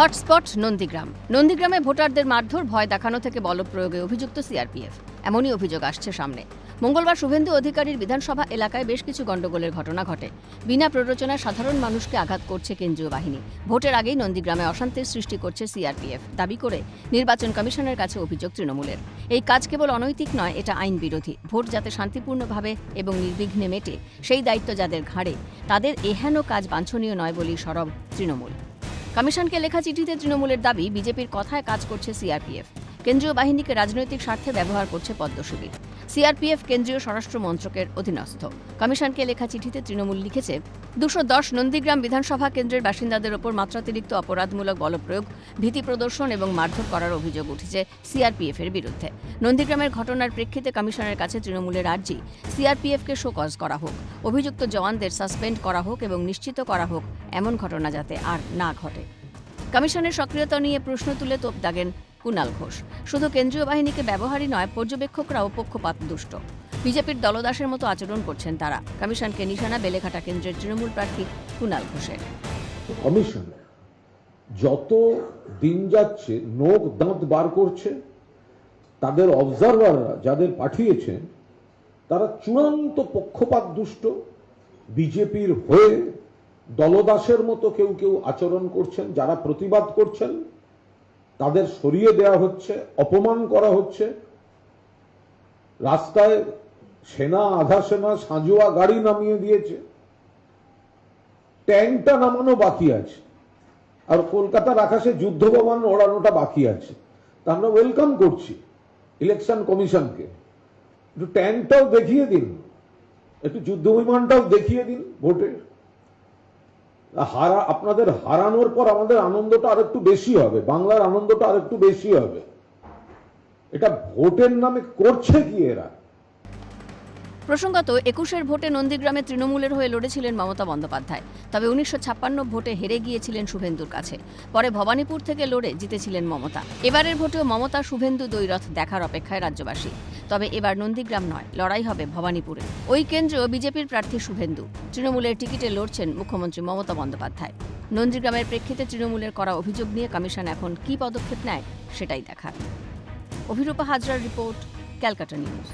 Hotspot নন্দীগ্রামে ভোটারদের মারধর, ভয় দেখানো থেকে বলপ্রয়োগে অভিযুক্ত সিআরপিএফ। এমনই অভিযোগ আসছে সামনে। মঙ্গলবার শুভেন্দু অধিকারীর বিধানসভা এলাকায় বেশ কিছু গণ্ডগোলের ঘটনা ঘটে। বিনা প্ররোচনায় সাধারণ মানুষকে আঘাত করছে কেন্দ্রীয় বাহিনী। ভোটের আগেই নন্দীগ্রামে অশান্তির সৃষ্টি করছে সিআরপিএফ, দাবি করে নির্বাচন কমিশনের কাছে অভিযোগ তৃণমূলের। এই কাজ কেবল অনৈতিক নয়, এটা আইন বিরোধী। ভোট যাতে শান্তিপূর্ণভাবে এবং নির্বিঘ্নে মেটে, সেই দায়িত্ব যাদের ঘাড়ে, তাদের এহেন কাজ বাঞ্ছনীয় নয় বলেই সরব তৃণমূল। কমিশনকে লেখা চিঠিতে তৃণমূলের দাবি, বিজেপির কথায় কাজ করছে সিআরপিএফ। কেন্দ্রীয় বাহিনীকে রাজনৈতিক স্বার্থে ব্যবহার করছে পদ্ম শিবির। সিআরপিএফ কেন্দ্রীয় স্বরাষ্ট্র মন্ত্রকের অধীনস্থ। কমিশনকে লেখা চিঠিতে তৃণমূল লিখেছে, ২১০ নন্দীগ্রাম বিধানসভা কেন্দ্রের বাসিন্দাদের ওপর মাত্রাতিরিক্ত অপরাধমূলক বলপ্রয়োগ, ভীতি প্রদর্শন এবং মারধর করার অভিযোগ উঠেছে সিআরপিএফের বিরুদ্ধে। নন্দীগ্রামের ঘটনার প্রেক্ষিতে কমিশনের কাছে তৃণমূলের আর্জি, সিআরপিএফকে শোকজ করা হোক, অভিযুক্ত জওয়ানদের সাসপেন্ড করা হোক এবং নিশ্চিত করা হোক এমন ঘটনা যাতে আর না ঘটে। কমিশনের সক্রিয়তা নিয়ে প্রশ্ন তুলে তোপ দাগেন কুণাল ঘোষ। শুধু কেন্দ্রীয় বাহিনীকে ব্যবহারই নয়, পর্যবেক্ষকরাও পক্ষপাতদুষ্ট। বিজেপির দলদাসের মতো আচরণ করছেন তারা। কমিশনকে নিশানা বেলেঘাটা কেন্দ্রের তৃণমূল প্রার্থী কুণাল ঘোষের। কমিশন যত দিন যাচ্ছে নোক দাঁত বার করছে, তাদের অবজারভাররা যাদের পাঠিয়েছেন তারা চূড়ান্ত পক্ষপাতদুষ্ট। বিজেপির হয়ে দলদাসের মতো কেউ কেউ আচরণ করছেন। যারা প্রতিবাদ করছেন তাদের সরিয়ে দেওয়া হচ্ছে, অপমান করা হচ্ছে। রাস্তায় সেনা, আধা সেনা, সাঁজোয়া গাড়ি নামিয়ে দিয়েছে। ট্যাঙ্কটা নামানো বাকি আছে, আর কলকাতার আকাশে যুদ্ধ বিমান ওড়ানোটা বাকি আছে। তা আমরা ওয়েলকাম করছি ইলেকশন কমিশনকে। একটু ট্যাঙ্কটাও দেখিয়ে দিন, একটু যুদ্ধ বিমানটাও দেখিয়ে দিন। ভোটে আপনাদের হারানোর পর আমাদের আনন্দটা আরেকটু বেশি হবে, বাংলার আনন্দটা আরেকটু বেশি হবে। এটা ভোটের নামে করছে কি এরা? প্রসঙ্গত, ২১-এর ভোটে নন্দীগ্রামে তৃণমূলের হয়ে লড়েছিলেন মমতা বন্দ্যোপাধ্যায়। তবে ১৯৫৬ ভোটে হেরে গিয়েছিলেন শুভেন্দুর কাছে। পরে ভবানীপুর থেকে লড়ে জিতেছিলেন মমতা। এবারের ভোটেও মমতা শুভেন্দু দ্বৈরথ দেখার অপেক্ষায় রাজ্যবাসী। তবে এবার নন্দীগ্রাম নয়, লড়াই হবে ভবানীপুরে। ওই কেন্দ্র বিজেপির প্রার্থী শুভেন্দু। তৃণমূলের টিকিটে লড়ছেন মুখ্যমন্ত্রী মমতা বন্দ্যোপাধ্যায়। নন্দীগ্রামের প্রেক্ষিতে তৃণমূলের করা অভিযোগ নিয়ে কমিশন এখন কী পদক্ষেপ নেয় সেটাই দেখার। অভিরূপা হাজরার রিপোর্ট, ক্যালকাটা নিউজ।